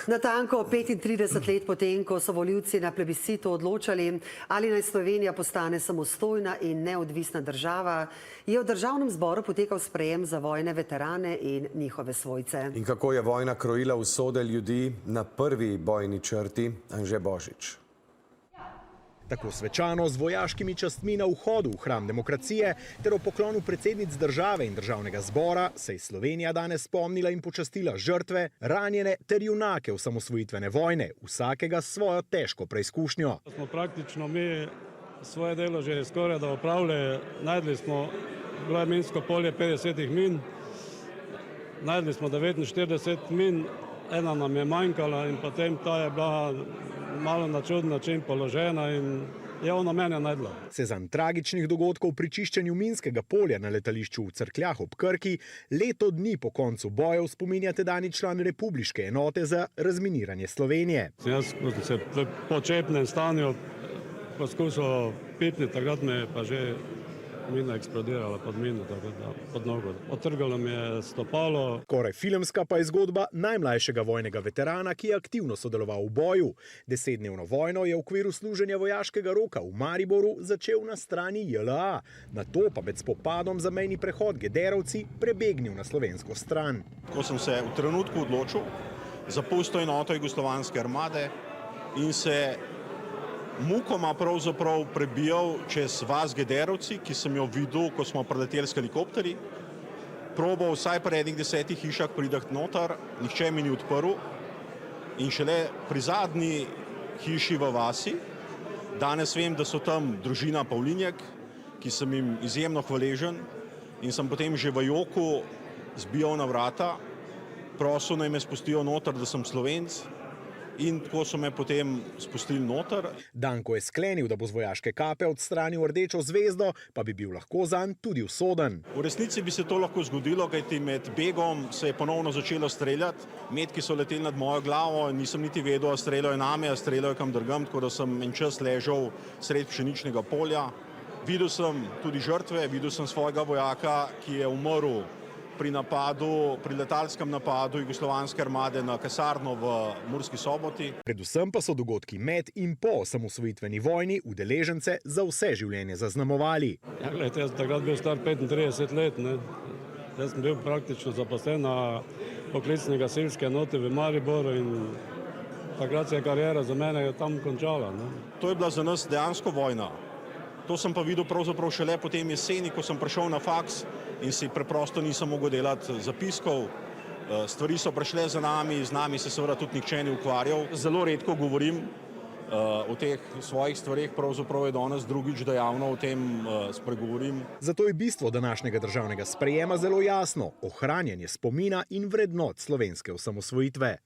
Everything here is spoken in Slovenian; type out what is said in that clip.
Natanko 35 let potem, ko so volivci na plebiscitu odločali, ali naj Slovenija postane samostojna in neodvisna država, je v državnem zboru potekal sprejem za vojne veterane in njihove svojce. In kako je vojna krojila usode ljudi na prvi bojni črti, Anže Božič. Tako svečano z vojaškimi častmi na vhodu v hram demokracije ter o poklonu predsednic države in državnega zbora se je Slovenija danes spomnila in počastila žrtve, ranjene ter junake osamosvojitvene vojne, vsakega s svojo težko preizkušnjo. Smo praktično mi svoje delo že skoraj da opravili. Najdli smo bilo minsko polje 50 min, najdli smo 49 min, ena nam je manjkala in potem ta je bila malo na čuden način položena in je ona mene najdla. Sezam tragičnih dogodkov pri čiščenju minskega polja na letališču v Cerkljah ob Krki leto dni po koncu bojev spominja tedajni član republiške enote za razminiranje Slovenije. Jaz sem se v počepnem stanju poskušal pipniti, takrat me je pa že mina eksplodirala pod mino, pod nogo. Otrgalo mi je stopalo. Skoraj filmska pa je zgodba najmlajšega vojnega veterana, ki je aktivno sodeloval v boju. 10-dnevno vojno je v okviru služenja vojaškega roka v Mariboru začel na strani JLA. Nato pa med spopadom za mejni prehod Gederovci prebegnil na slovensko stran. Ko sem se v trenutku odločil, zapustil enoto jugoslovanske armade in se mukoma pravzaprav prebijal čez vas Gederovci, ki sem jo videl, ko smo preleteli s helikopterji. Probal vsaj pri enih 10 hišah pridati noter, nihče mi ni odprl. In šele pri zadnji hiši v vasi, danes vem, da so tam družina Pavlinjek, ki sem jim izjemno hvaležen in sem potem že v joku zbijal na vrata, prosil naj me spustijo noter, da sem Slovenc. In tako so me potem spustili noter. Danko je sklenil, da bo z vojaške kape odstranil rdečo zvezdo, pa bi bil lahko zanj tudi usoden. V resnici bi se to lahko zgodilo, kajti med begom se je ponovno začelo streljati. Metki so leteli nad mojo glavo, nisem niti vedel, a streljajo name, a streljajo kam drugam, tako da sem en čas ležal sred pšeničnega polja. Videl sem tudi žrtve, videl sem svojega vojaka, ki je umrl pri letalskem napadu jugoslovanske armade na kasarno v Murski Soboti. Predvsem pa so dogodki med in po osamosvojitveni vojni udeležence za vse življenje zaznamovali. Ja, gledajte, jaz takrat bil star 35 let, ne. Jaz sem bil praktično zaposlen na poklicni gasilski enoti v Mariboru in takrat se je kariera za mene tam končala, ne. To je bila za nas dejansko vojna. To sem pa videl pravzaprav šele potem jeseni, ko sem prišel na faks in si preprosto nisem mogel delati zapiskov. Stvari so prišle za nami, z nami se seveda tudi nihče ni ukvarjal. Zelo redko govorim o teh svojih stvareh, pravzaprav je danes drugič, da javno o tem spregovorim. Zato je bistvo današnjega državnega sprejema zelo jasno: ohranjanje spomina in vrednot slovenske osamosvojitve.